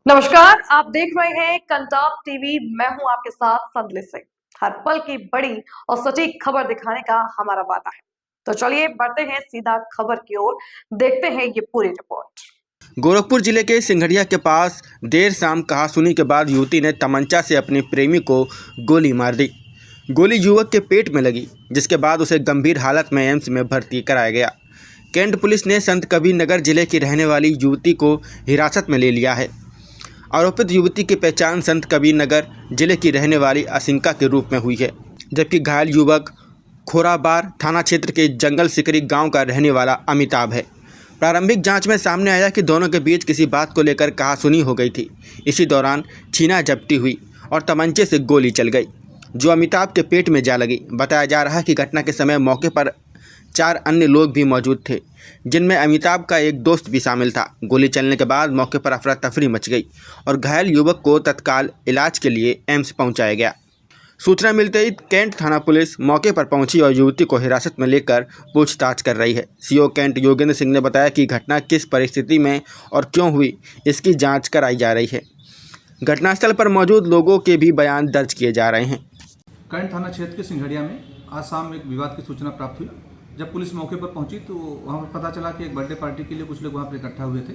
नमस्कार, आप देख रहे हैं कंटाप टीवी। मैं हूं आपके साथ संदले सिंह। हर पल की बड़ी और सटीक खबर दिखाने का हमारा वादा है। तो चलिए बढ़ते हैं सीधा खबर की ओर, देखते हैं ये पूरी रिपोर्ट। गोरखपुर जिले के सिंघड़िया के पास देर शाम कहासुनी के बाद युवती ने तमंचा से अपने प्रेमी को गोली मार दी। गोली युवक के पेट में लगी, जिसके बाद उसे गंभीर हालत में एम्स में भर्ती कराया गया। कैंट पुलिस ने संत कबीर नगर जिले की रहने वाली युवती को हिरासत में ले लिया है। आरोपित युवती की पहचान संत कबीर नगर जिले की रहने वाली असिंका के रूप में हुई है, जबकि घायल युवक खोराबार थाना क्षेत्र के जंगल सिकरी गांव का रहने वाला अमिताभ है। प्रारंभिक जांच में सामने आया कि दोनों के बीच किसी बात को लेकर कहासुनी हो गई थी। इसी दौरान छीना झपटी हुई और तमंचे से गोली चल गई, जो अमिताभ के पेट में जा लगी। बताया जा रहा है कि घटना के समय मौके पर 4 अन्य लोग भी मौजूद थे, जिनमें अमिताभ का एक दोस्त भी शामिल था। गोली चलने के बाद मौके पर अफरा तफरी मच गई और घायल युवक को तत्काल इलाज के लिए एम्स पहुंचाया गया। सूचना मिलते ही कैंट थाना पुलिस मौके पर पहुंची और युवती को हिरासत में लेकर पूछताछ कर रही है। सीओ कैंट योगेंद्र सिंह ने बताया कि घटना किस परिस्थिति में और क्यों हुई, इसकी जाँच कराई जा रही है। घटनास्थल पर मौजूद लोगों के भी बयान दर्ज किए जा रहे हैं। कैंट थाना क्षेत्र के सिंघड़िया में आज शाम एक विवाद की सूचना प्राप्त हुई। जब पुलिस मौके पर पहुंची तो वहां पर पता चला कि एक बर्थडे पार्टी के लिए कुछ लोग वहां पर इकट्ठा हुए थे,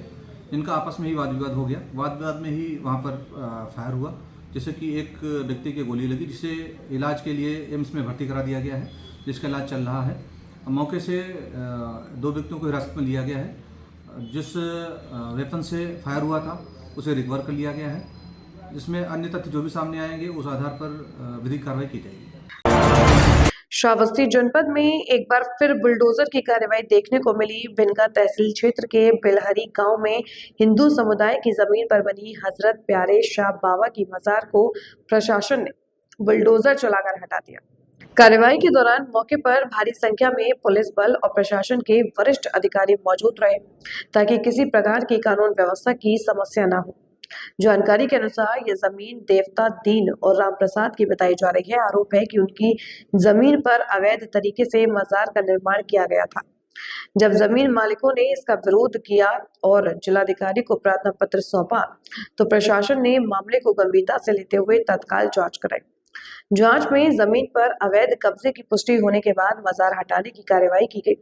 जिनका आपस में ही वाद विवाद हो गया। वाद विवाद में ही वहां पर फायर हुआ, जिससे कि एक व्यक्ति की गोली लगी, जिसे इलाज के लिए एम्स में भर्ती करा दिया गया है, जिसका इलाज चल रहा है। मौके से 2 व्यक्तियों को हिरासत में लिया गया है। जिस वेपन से फायर हुआ था उसे रिकवर कर लिया गया है, जिसमें अन्य तथ्य जो भी सामने आएंगे उस आधार पर विधिक कार्रवाई की जाएगी। श्रावस्ती जनपद में एक बार फिर बुलडोजर की कार्रवाई देखने को मिली। बिनका तहसील क्षेत्र के बेलहरी गांव में हिंदू समुदाय की जमीन पर बनी हजरत प्यारे शाह बाबा की मजार को प्रशासन ने बुलडोजर चलाकर हटा दिया। कार्रवाई के दौरान मौके पर भारी संख्या में पुलिस बल और प्रशासन के वरिष्ठ अधिकारी मौजूद रहे, ताकि किसी प्रकार की कानून व्यवस्था की समस्या न हो। जानकारी के अनुसार ये जमीन देवता दीन और राम प्रसाद की बताई जा रही है। आरोप है कि उनकी जमीन पर अवैध तरीके से मजार का निर्माण किया गया था। जब जमीन मालिकों ने इसका विरोध किया और जिलाधिकारी को प्रार्थना पत्र सौंपा, तो प्रशासन ने मामले को गंभीरता से लेते हुए तत्काल जांच कराई। जांच में जमीन पर अवैध कब्जे की पुष्टि होने के बाद मजार हटाने की कार्रवाई की गई।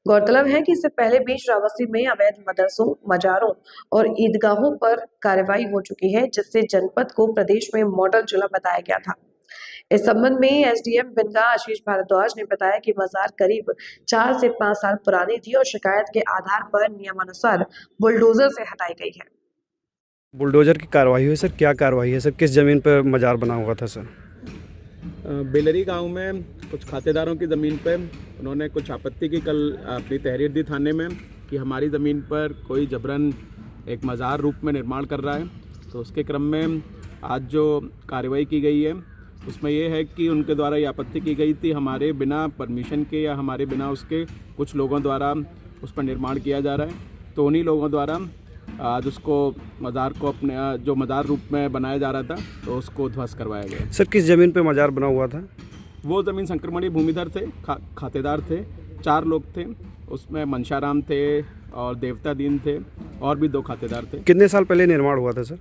गौरतलब है कि इससे पहले भी श्रावस्ती में अवैध मदरसों, मजारों और ईदगाहों पर कार्रवाई हो चुकी है, जिससे जनपद को प्रदेश में मॉडल जिला बताया गया था। इस संबंध में एसडीएम बिनका आशीष भारद्वाज ने बताया कि मजार करीब 4 से 5 साल पुरानी थी और शिकायत के आधार पर नियमानुसार बुलडोजर से हटाई गई है। बुलडोजर की कार्रवाई हुई सर, क्या कार्रवाई है सर? किस जमीन पर मजार बना हुआ था सर? बेलरी गांव में कुछ खातेदारों की ज़मीन पे उन्होंने कुछ आपत्ति की कल अपनी तहरीर दी थाने में कि हमारी ज़मीन पर कोई जबरन एक मज़ार रूप में निर्माण कर रहा है। तो उसके क्रम में आज जो कार्रवाई की गई है उसमें ये है कि उनके द्वारा ये आपत्ति की गई थी हमारे बिना परमिशन के या हमारे बिना उसके कुछ लोगों द्वारा उस पर निर्माण किया जा रहा है। तो उन्हीं लोगों द्वारा आज उसको मज़ार को अपने जो मज़ार रूप में बनाया जा रहा था तो उसको ध्वस्त करवाया गया। सर किस ज़मीन पे मजार बना हुआ था? वो ज़मीन संक्रमणीय भूमिधर थे, खातेदार थे, 4 लोग थे। उसमें मनशाराम थे और देवता दीन थे और भी 2 खातेदार थे। कितने साल पहले निर्माण हुआ था सर?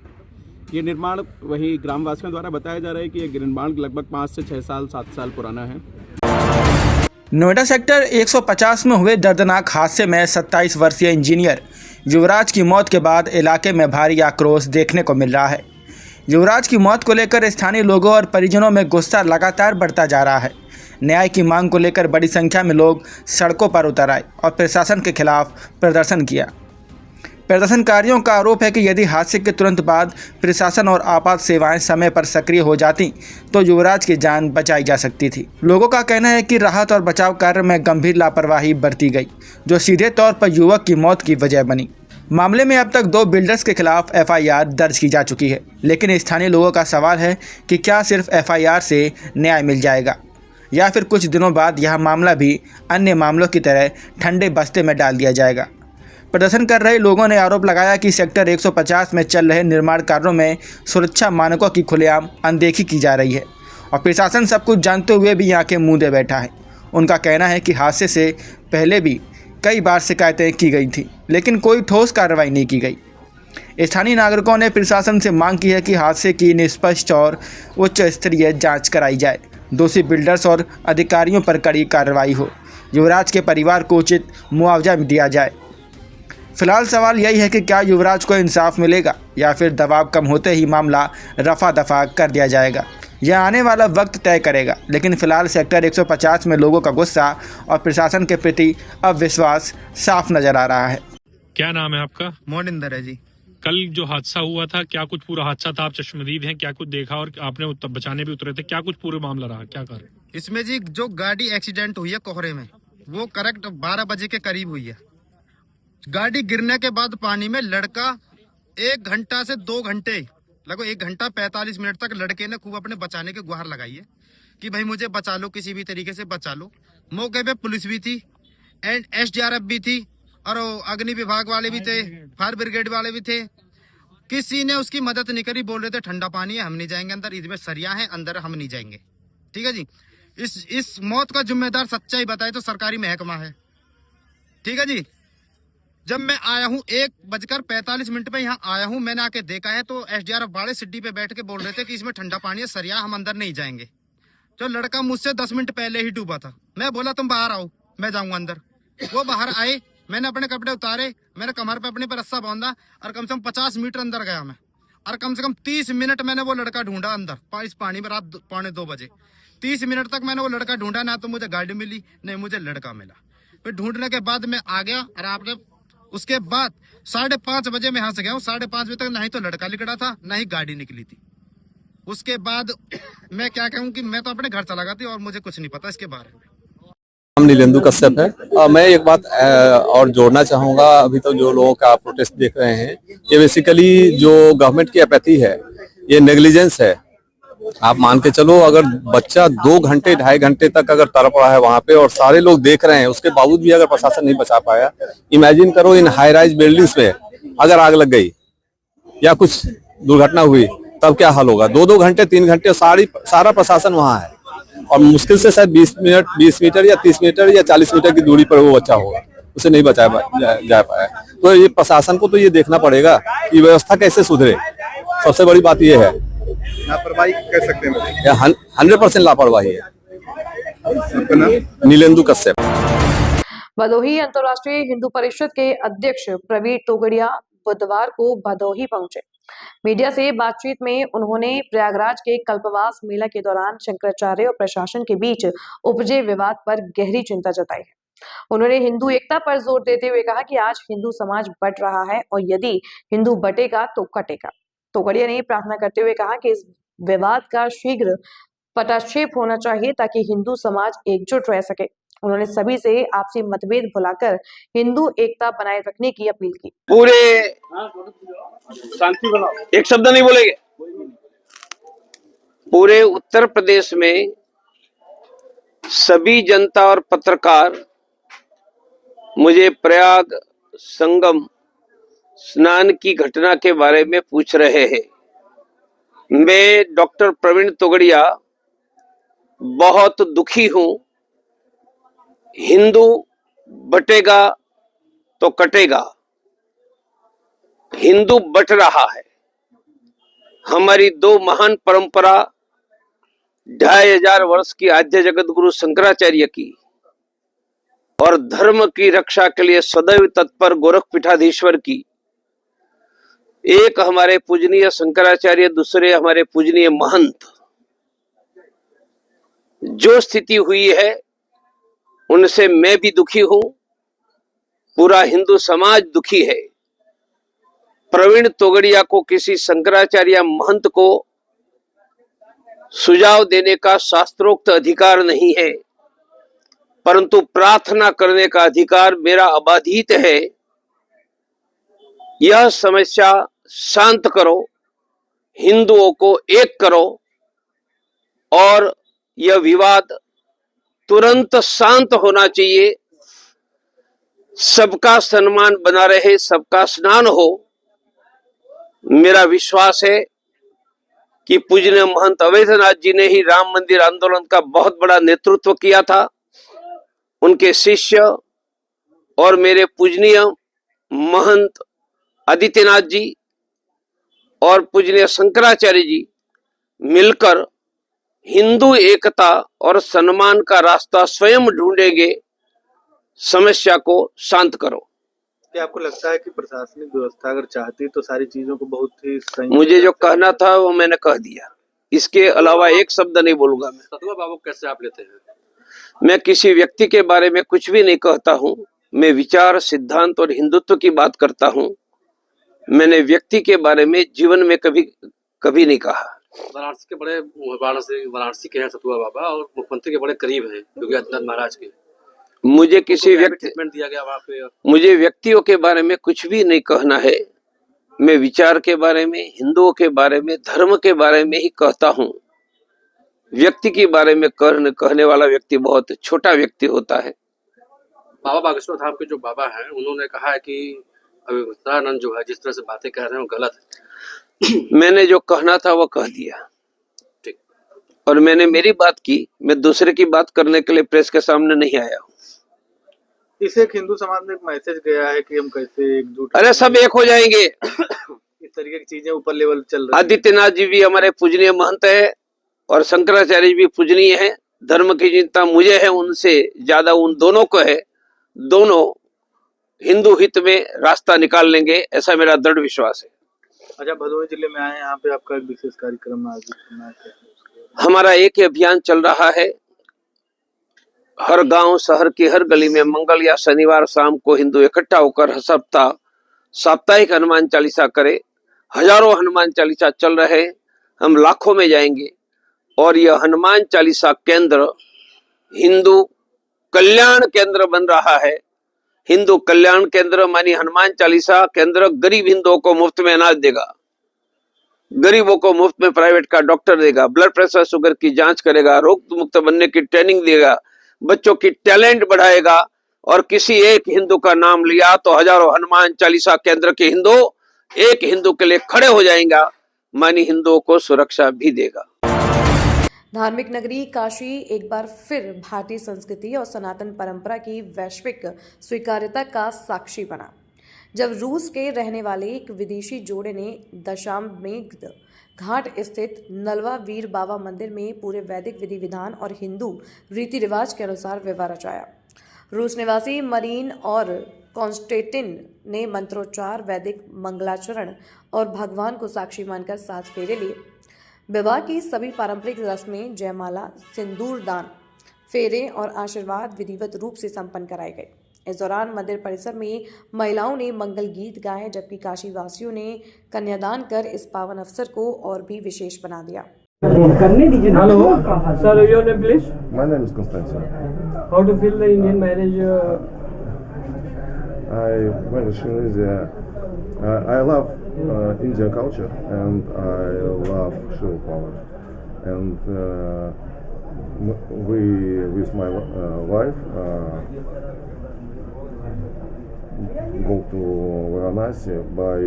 ये निर्माण वही ग्रामवासियों द्वारा बताया जा रहा है कि ये निर्माण लगभग 5 से 6 साल 7 साल पुराना है। नोएडा सेक्टर 150 में हुए दर्दनाक हादसे में 27 वर्षीय इंजीनियर युवराज की मौत के बाद इलाके में भारी आक्रोश देखने को मिल रहा है। युवराज की मौत को लेकर स्थानीय लोगों और परिजनों में गुस्सा लगातार बढ़ता जा रहा है। न्याय की मांग को लेकर बड़ी संख्या में लोग सड़कों पर उतर आए और प्रशासन के खिलाफ प्रदर्शन किया। प्रदर्शनकारियों का आरोप है कि यदि हादसे के तुरंत बाद प्रशासन और आपात सेवाएं समय पर सक्रिय हो जाती तो युवराज की जान बचाई जा सकती थी। लोगों का कहना है कि राहत और बचाव कार्य में गंभीर लापरवाही बरती गई, जो सीधे तौर पर युवक की मौत की वजह बनी। मामले में अब तक 2 बिल्डर्स के खिलाफ एफआईआर दर्ज की जा चुकी है, लेकिन स्थानीय लोगों का सवाल है कि क्या सिर्फ एफआईआर से न्याय मिल जाएगा या फिर कुछ दिनों बाद यह मामला भी अन्य मामलों की तरह ठंडे बस्ते में डाल दिया जाएगा। प्रदर्शन कर रहे लोगों ने आरोप लगाया कि सेक्टर 150 में चल रहे निर्माण कार्यों में सुरक्षा मानकों की खुलेआम अनदेखी की जा रही है और प्रशासन सब कुछ जानते हुए भी आंखें मूंदे बैठा है। उनका कहना है कि हादसे से पहले भी कई बार शिकायतें की गई थी, लेकिन कोई ठोस कार्रवाई नहीं की गई। स्थानीय नागरिकों ने प्रशासन से मांग की है कि हादसे की निष्पक्ष और उच्च स्तरीय जांच कराई जाए, दोषी बिल्डर्स और अधिकारियों पर कड़ी कार्रवाई हो, युवराज के परिवार को उचित मुआवजा दिया जाए। फिलहाल सवाल यही है कि क्या युवराज को इंसाफ मिलेगा या फिर दबाव कम होते ही मामला रफा दफा कर दिया जाएगा, यह आने वाला वक्त तय करेगा। लेकिन फिलहाल सेक्टर 150 में लोगों का गुस्सा और प्रशासन के प्रति अविश्वास साफ नजर आ रहा है। क्या नाम है आपका? मोनिंदर है जी। कल जो हादसा हुआ था, क्या कुछ पूरा हादसा था? आप चश्मदीद हैं, क्या कुछ देखा और आपने बचाने भी उतरे थे, क्या कुछ पूरा मामला रहा, क्या कर? इसमें जी जो गाड़ी एक्सीडेंट हुई है कोहरे में, वो करेक्ट 12 बजे के करीब हुई है। गाड़ी गिरने के बाद पानी में लड़का 1 घंटा से 2 घंटे, लगभग 1 घंटा 45 मिनट तक लड़के ने खूब अपने बचाने की गुहार लगाई है कि भाई मुझे बचा लो, किसी भी तरीके से बचा लो। मौके पे पुलिस भी थी एंड SDRF भी थी और अग्नि विभाग वाले भी थे, फायर ब्रिगेड वाले भी थे। किसी ने उसकी मदद नहीं करी। बोल रहे थे ठंडा पानी है, हम नहीं जाएंगे अंदर, इसमें सरिया है, अंदर हम नहीं जाएंगे। ठीक है जी। इस मौत का जिम्मेदार सच्चाई बताए तो सरकारी महकमा है। ठीक है जी। जब मैं आया हूँ 1:45 पे यहाँ आया हूँ, मैंने आके देखा है तो SDRF वाले सिड्डी पे बैठ के बोल रहे थे कि इसमें ठंडा पानी है, सरिया, हम अंदर नहीं जाएंगे। जो लड़का मुझसे 10 मिनट पहले ही डूबा था, मैं बोला तुम बाहर आओ, मैं जाऊंगा अंदर। वो बाहर आए, मैंने अपने कपड़े उतारे, मैंने कमर पे अपने पर रस्सा बांधा और कम से कम 50 मीटर अंदर गया मैं, और कम से कम 30 मिनट मैंने वो लड़का ढूंढा अंदर इस पानी में। रात 1:45 बजे 30 मिनट तक मैंने वो लड़का ढूंढा, ना तो मुझे गाड़ी मिली नहीं मुझे लड़का मिला। फिर ढूंढने के बाद मैं आ गया और आपने उसके बाद 5:30 बजे मैं यहाँ से गया हूँ। 5:30 बजे तक ना ही तो लड़का निकला था, ना ही गाड़ी निकली थी। उसके बाद मैं क्या कहूँ कि मैं तो अपने घर चला गया था और मुझे कुछ नहीं पता इसके बारे में। नाम नीलेंदु कश्यप है। मैं एक बात और जोड़ना चाहूंगा। अभी तो जो लोगों का प्रोटेस्ट देख रहे हैं, ये बेसिकली जो गवर्नमेंट की अपैथी है, ये नेग्लिजेंस है। आप मान के चलो, अगर बच्चा 2 घंटे 2.5 घंटे तक अगर तड़प रहा है वहां पे और सारे लोग देख रहे हैं, उसके बावजूद भी अगर प्रशासन नहीं बचा पाया, इमेजिन करो इन हाई राइज बिल्डिंग्स में अगर आग लग गई या कुछ दुर्घटना हुई तब क्या हाल होगा। 2-2 घंटे 3 घंटे सारा प्रशासन वहां है और मुश्किल से शायद 20 मीटर या 30 मीटर या 40 मीटर की दूरी पर वो बच्चा होगा, उसे नहीं बचाया जा पाया। तो ये प्रशासन को तो ये देखना पड़ेगा कि व्यवस्था कैसे सुधरे। सबसे बड़ी बात ये है, लापरवाही कह सकते हैं, 100% लापरवाही है। नीलेंदु कश्यप। भदोही अंतर्राष्ट्रीय हिंदू परिषद के अध्यक्ष प्रवीण तोगड़िया बुधवार को भदोही पहुंचे। मीडिया से बातचीत में उन्होंने प्रयागराज के कल्पवास मेला के दौरान शंकराचार्य और प्रशासन के बीच उपजे विवाद पर गहरी चिंता जताई है। उन्होंने हिंदू एकता पर जोर देते हुए कहा कि आज हिंदू समाज बट रहा है और यदि हिंदू बटेगा तो कटेगा। तोगड़िया ने प्रार्थना करते हुए कहा कि इस विवाद का शीघ्र पटाक्षेप होना चाहिए ताकि हिंदू समाज एकजुट रह सके। उन्होंने सभी से आपसी मतभेद भुलाकर हिंदू एकता बनाए रखने की अपील की। पूरे शांति बनाओ, एक शब्द नहीं बोलेंगे। पूरे उत्तर प्रदेश में सभी जनता और पत्रकार मुझे प्रयाग संगम स्नान की घटना के बारे में पूछ रहे हैं। मैं डॉक्टर प्रवीण तोगड़िया बहुत दुखी हूं। हिंदू बटेगा तो कटेगा, हिंदू बट रहा है। हमारी 2 महान परंपरा 2500 वर्ष की आद्य जगत गुरु शंकराचार्य की और धर्म की रक्षा के लिए सदैव तत्पर गोरख पीठाधीश्वर की, एक हमारे पूजनीय शंकराचार्य, दूसरे हमारे पूजनीय महंत, जो स्थिति हुई है उनसे मैं भी दुखी हूं, पूरा हिंदू समाज दुखी है। प्रवीण तोगड़िया को किसी शंकराचार्य महंत को सुझाव देने का शास्त्रोक्त अधिकार नहीं है, परंतु प्रार्थना करने का अधिकार मेरा अबाधित है। यह समस्या शांत करो, हिंदुओं को एक करो और यह विवाद तुरंत शांत होना चाहिए। सबका सम्मान बना रहे, सबका स्नान हो। मेरा विश्वास है कि पूजनीय महंत अवैधनाथ जी ने ही राम मंदिर आंदोलन का बहुत बड़ा नेतृत्व किया था। उनके शिष्य और मेरे पूजनीय महंत आदित्यनाथ जी और पूजनीय शंकराचार्य जी मिलकर हिंदू एकता और सम्मान का रास्ता स्वयं ढूंढेंगे। समस्या को शांत करो। क्या आपको लगता है कि प्रशासनिक व्यवस्था अगर चाहती तो सारी चीजों को बहुत ही मुझे जो कहना था वो मैंने कह दिया, इसके अलावा एक शब्द नहीं बोलूंगा मैं। सतुआ बाबू कैसे आप लेते हैं? मैं किसी व्यक्ति के बारे में कुछ भी नहीं कहता हूं। मैं विचार, सिद्धांत और हिंदुत्व की बात करता हूं। मैंने व्यक्ति के बारे में जीवन में कभी नहीं कहा। वाराणसी के हैं सतुआ बाबा और मुख्यमंत्री के बड़े करीब हैं योगी आदित्यनाथ महाराज के। मुझे किसी व्यक्ति दिया गया वहाँ पे। मुझे व्यक्तियों के बारे में कुछ भी नहीं कहना है। मैं विचार के बारे में, हिंदुओं के बारे में, धर्म के बारे में ही कहता हूं। व्यक्ति के बारे में कहने वाला व्यक्ति बहुत छोटा व्यक्ति होता है। बाबा बागेश्वर धाम के जो बाबा हैं उन्होंने कहा है कि अविवेकानंद जो है जिस तरह से बातें कह रहे हैं वो गलत है। मैंने जो कहना था वो कह दिया ठीक। और मैंने मेरी बात की। मैं दूसरे की बात करने के लिए प्रेस के सामने नहीं आया हूँ। इसे एक हिंदू समाज में एक मैसेज गया है कि हम कैसे एकजुट, अरे सब एक हो जाएंगे। इस तरीके की चीजें ऊपर लेवल चल रही है। आदित्यनाथ जी भी हमारे पूजनीय महंत है और शंकराचार्य जी भी पूजनीय है। धर्म की चिंता मुझे है, उनसे ज्यादा उन दोनों को है। दोनों हिंदू हित में रास्ता निकाल लेंगे, ऐसा मेरा दृढ़ विश्वास है। अच्छा, भदोही जिले में आए, यहाँ पे आपका एक विशेष कार्यक्रम आयोजित करना है। हमारा एक ही अभियान चल रहा है। हर गांव, शहर की हर गली में मंगल या शनिवार शाम को हिंदू इकट्ठा होकर सप्ताह साप्ताहिक हनुमान चालीसा करे। हजारों हनुमान चालीसा चल रहे, हम लाखों में जाएंगे और यह हनुमान चालीसा केंद्र हिंदू कल्याण केंद्र बन रहा है। हिंदू कल्याण केंद्र मानी हनुमान चालीसा केंद्र गरीब हिंदुओं को मुफ्त में अनाज देगा, गरीबों को मुफ्त में प्राइवेट का डॉक्टर देगा, ब्लड प्रेशर शुगर की जांच करेगा, रोग मुक्त बनने की ट्रेनिंग देगा, बच्चों की टैलेंट बढ़ाएगा। और किसी एक हिंदू का नाम लिया तो हजारों हनुमान चालीसा केंद्र के हिंदू एक हिंदू के लिए खड़े हो जाएंगे, मानी हिंदुओं को सुरक्षा भी देगा। धार्मिक नगरी काशी एक बार फिर भारतीय संस्कृति और सनातन परंपरा की वैश्विक स्वीकार्यता का साक्षी बना, जब रूस के रहने वाले एक विदेशी जोड़े ने दशाश्वमेध घाट स्थित नलवा वीर बाबा मंदिर में पूरे वैदिक विधि विधान और हिंदू रीति रिवाज के अनुसार विवाह रचाया। रूस निवासी मरीन और कॉन्स्टेंटिन ने मंत्रोच्चार, वैदिक मंगलाचरण और भगवान को साक्षी मानकर 7 फेरे लिए। विवाह की सभी पारंपरिक रस्में, जयमाला, सिंदूर दान, फेरे और आशीर्वाद विधिवत रूप से संपन्न कराए गए। इस दौरान मंदिर परिसर में महिलाओं ने मंगल गीत गाए, जबकि काशी वासियों ने कन्यादान कर इस पावन अवसर को और भी विशेष बना दिया। Hello, sir, your name please? My name is Konstantin. How to feel the Indian marriage? I love Indian culture and I love show power. And we, with my wife, go to Varanasi by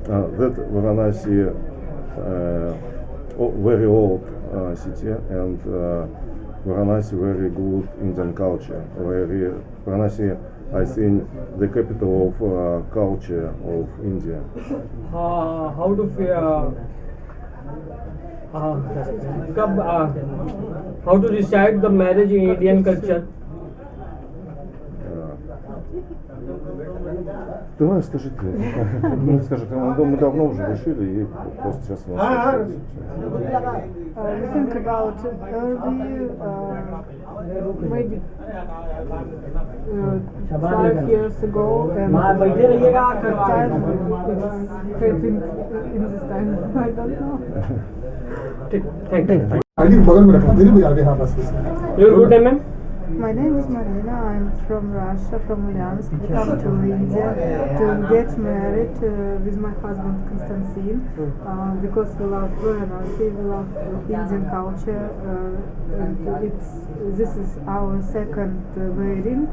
that Varanasi very old city and Varanasi very good Indian culture. Varanasi, I think, the capital of culture of India. How to feel? How to decide the marriage in Indian culture? Давай скажи ты. Ну, скажи, мы давно уже решили и просто сейчас у нас. We think about early, maybe 5 years ago, and time happened in this time. I don't know. Your good name, ma'am? My name is Marina. I'm from Russia, from Ulyanovsk. We come to India to get married with my husband Konstantin because we love Varanasi, we love Indian culture. And this is our second wedding.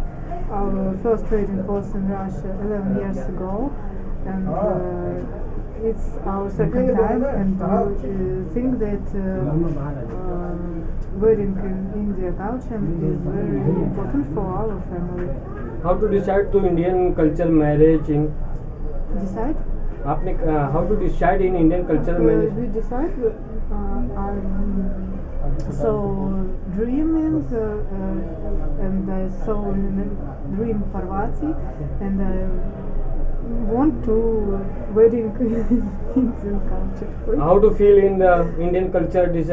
Our first wedding was in Russia 11 years ago, and it's our second time. And we think that wedding in Indian culture is very important for our family. How to decide to Indian culture marriage in? Decide? आपने how to decide in Indian culture में? We decide. So dream means and I saw dream Parvati and I want to wedding Indian culture. How to feel in the Indian culture, this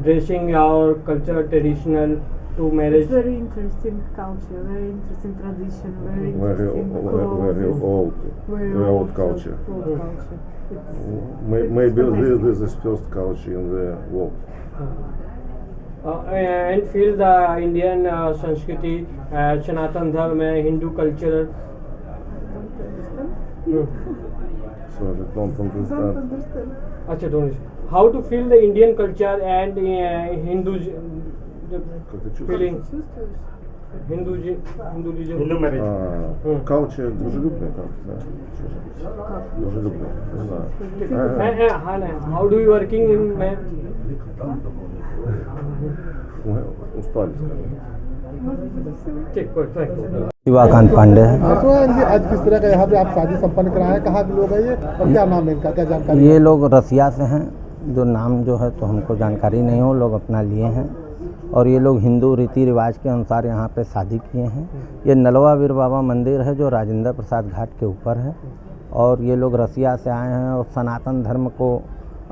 dressing or culture traditional to marriage? It's very interesting culture, very interesting tradition, very interesting Very old culture. Old culture. Maybe this is first culture in the world. And feel the Indian Sanskriti, Sanatan Dharma, Hindu culture. Sorry, don't understand. अच्छा, don't. How to feel the Indian culture and Hindu feeling? Hindu marriage. Culture дружелюбная, как да? Дружелюбная, не знаю. How do you working in man? Мы устали, скажем. Shivakant Pandey है। आज किस तरह का यहाँ पे आप शादी संपन्न कराए, कहाँ के लोग हैं ये और क्या नाम है इनका, क्या जानकारी? ये लोग रसिया से हैं, जो नाम जो है तो हमको जानकारी नहीं हो, लोग अपना लिए हैं और ये लोग हिंदू रीति रिवाज के अनुसार यहाँ पे शादी किए हैं। ये नलवा वीर बाबा मंदिर है जो राजेंद्र प्रसाद घाट के ऊपर है और ये लोग रसिया से आए हैं और सनातन धर्म को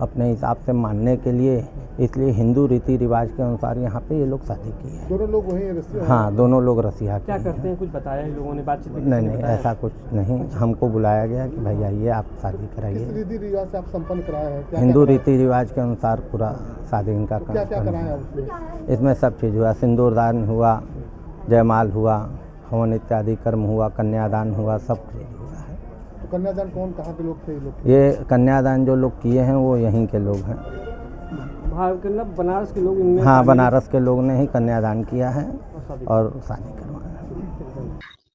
अपने हिसाब से मानने के लिए, इसलिए हिंदू रीति रिवाज के अनुसार यहाँ पे ये लोग शादी की है। दोनों लोग वहीं रसिया? हाँ, दोनों लोग रसिया के। क्या करते हैं, कुछ बताया इन लोगों ने बातचीत में? नहीं, ऐसा कुछ नहीं, हमको बुलाया गया कि भाई आइए आप शादी कराइए। किस रीति रिवाज से आप संपन्न कराए हैं? हिंदू रीति रिवाज के अनुसार पूरा शादी इनका क्या क्या कराया इसमें सब चीज़ हुआ, सिंदूरदान हुआ, जयमाल हुआ, हवन इत्यादि कर्म हुआ, कन्यादान हुआ, सब चीज़ हुआ है। तो कन्यादान कौन, कहाँ के लोग थे ये लोग? ये कन्यादान जो लोग किए हैं वो यहीं के लोग हैं। बनारस के लोग इनमें? हाँ, बनारस के लोग ने ही कन्यादान किया है और शादी करवाया है।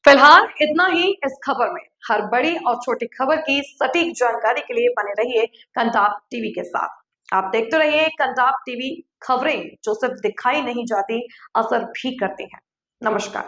फिलहाल इतना ही इस खबर में। हर बड़ी और छोटी खबर की सटीक जानकारी के लिए बने रहिए कंटाप टीवी के साथ। आप देखते रहिए कंटाप टीवी, खबरें जो सिर्फ दिखाई नहीं जाती, असर भी करती हैं। नमस्कार।